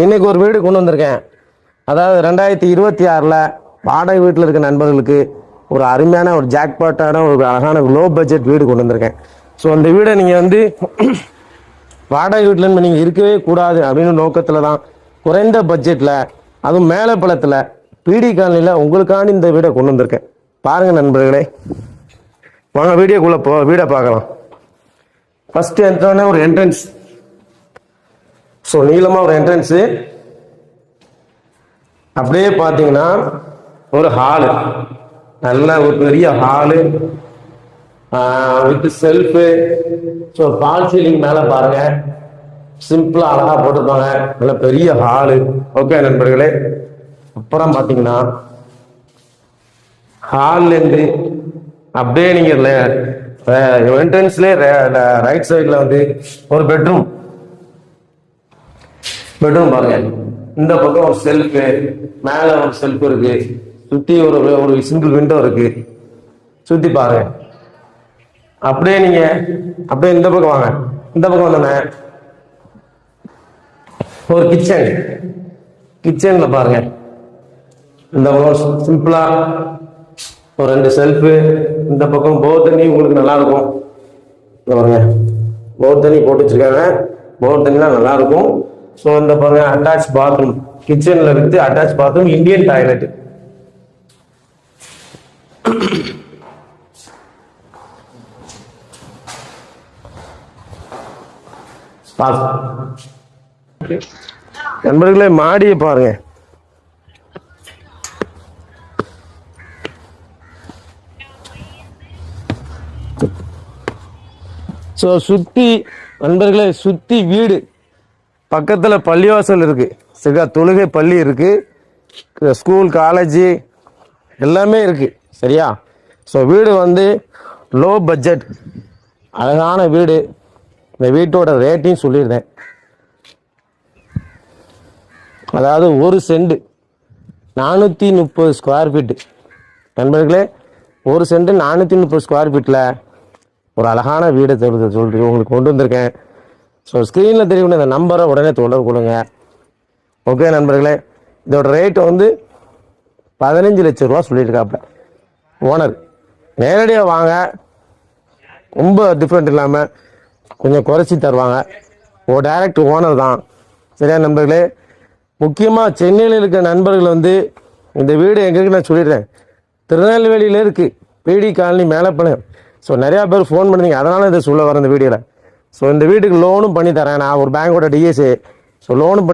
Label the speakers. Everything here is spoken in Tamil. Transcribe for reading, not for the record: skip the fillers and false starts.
Speaker 1: இன்னைக்கு ஒரு வீடு கொண்டு வந்திருக்கேன். அதாவது 2026 வாடகை வீட்டில் இருக்க நண்பர்களுக்கு ஒரு அருமையான ஒரு ஜாக்பாட்டான ஒரு அழகான லோ பட்ஜெட் வீடு கொண்டு வந்திருக்கேன். ஸோ அந்த வீடை நீங்கள் வந்து வாடகை வீட்டில் நீங்கள் இருக்கவே கூடாது அப்படின்னு நோக்கத்தில் தான் குறைந்த பட்ஜெட்டில் அதுவும் மேலப்பழத்தில் பிடி காலனியில் உங்களுக்காண்டி இந்த வீடை கொண்டு வந்திருக்கேன். பாருங்கள் நண்பர்களே, வாங்க வீடியோக்குள்ளே வீடை பார்க்கலாம். ஃபஸ்ட்டு என்ட்ரான ஒரு என்ட்ரன்ஸ். ஸோ நீளமாக ஒரு என்ட்ரன்ஸு, அப்படியே பார்த்தீங்கன்னா ஒரு ஹாலு, நல்ல ஒரு பெரிய hall with shelf. So false ceiling மேலே பாருங்க, சிம்பிளாக அழகாக போட்டிருப்பாங்க. நல்ல பெரிய ஹாலு. ஓகே நண்பர்களே, அப்புறம் பார்த்தீங்கன்னா ஹால்லேருந்து அப்படியே நீங்கள் என்ட்ரன்ஸ்லேயே ரைட் சைடில் வந்து ஒரு பெட்ரூம் பாருங்க. இந்த பக்கம் ஒரு செல்ஃபு, மேல ஒரு செல்ஃப் இருக்கு, சுத்தி ஒரு சிங்கிள் விண்டோ இருக்கு. சுத்தி பாருங்க. அப்படியே நீங்க அப்படியே இந்த பக்கம் வாங்க. இந்த பக்கம் வந்தோடனே ஒரு கிச்சன்ல பாருங்க. இந்த பக்கம் சிம்பிளா ஒரு 2 செல்ஃபு. இந்த பக்கம் போர் தண்ணி உங்களுக்கு நல்லா இருக்கும். பாருங்க, போர் தண்ணி போட்டு வச்சிருக்காங்க. போர் தண்ணிலாம் நல்லா இருக்கும். ஸோ இந்த பாருங்க, அட்டாச் பாத்ரூம் கிச்சன்ல இருந்து அட்டாச் பாத்ரூம், இந்தியன் டாய்லெட். நண்பர்களே, மாடியை பாருங்க. ஸோ சுத்தி நண்பர்களே, சுத்தி வீடு, பக்கத்தில் பள்ளிவாசல் இருக்கு, சரியா, தொழுகை பள்ளி இருக்கு, ஸ்கூல் காலேஜு எல்லாமே இருக்கு, சரியா. ஸோ வீடு வந்து லோ பட்ஜெட், அழகான வீடு. இந்த வீட்டோட ரேட்டையும் சொல்லியிருந்தேன். அதாவது ஒரு சென்ட் 430 ஸ்கொயர் ஃபீட்டு. நண்பர்களே, ஒரு சென்ட் 430 ஸ்கொயர் ஃபீட்டில் ஒரு அழகான வீடை சொல்லிட்டு உங்களுக்கு கொண்டு வந்திருக்கேன். ஸோ ஸ்க்ரீனில் தெரியக்கூடிய இந்த நம்பரை உடனே தொடர்பு கொடுங்க. ஓகே நண்பர்களே, இதோட ரேட் வந்து 15 லட்சம் ரூபா சொல்லியிருக்காப்புல ஓனர். நேரடியாக வாங்க, ரொம்ப டிஃப்ரெண்ட் இல்லாமல் கொஞ்சம் குறைச்சி தருவாங்க. டைரக்ட் ஓனர் தான், சரியா நண்பர்களே. முக்கியமாக சென்னையில் இருக்க நண்பர்கள் வந்து இந்த வீடு எங்களுக்கு நான் சொல்லிடுறேன், திருநெல்வேலியில் இருக்குது, பிடி காலனி மேலப்பாளையம். ஸோ நிறையா பேர் ஃபோன் பண்ணுறீங்க, அதனால இதை சொல்ல வரேன் இந்த வீடியோவில். ஸோ இந்த வீட்டுக்கு லோனும் பண்ணி தரேன், நான் ஒரு பேங்கோட டிஎஸ்ஏ. ஸோ லோனும்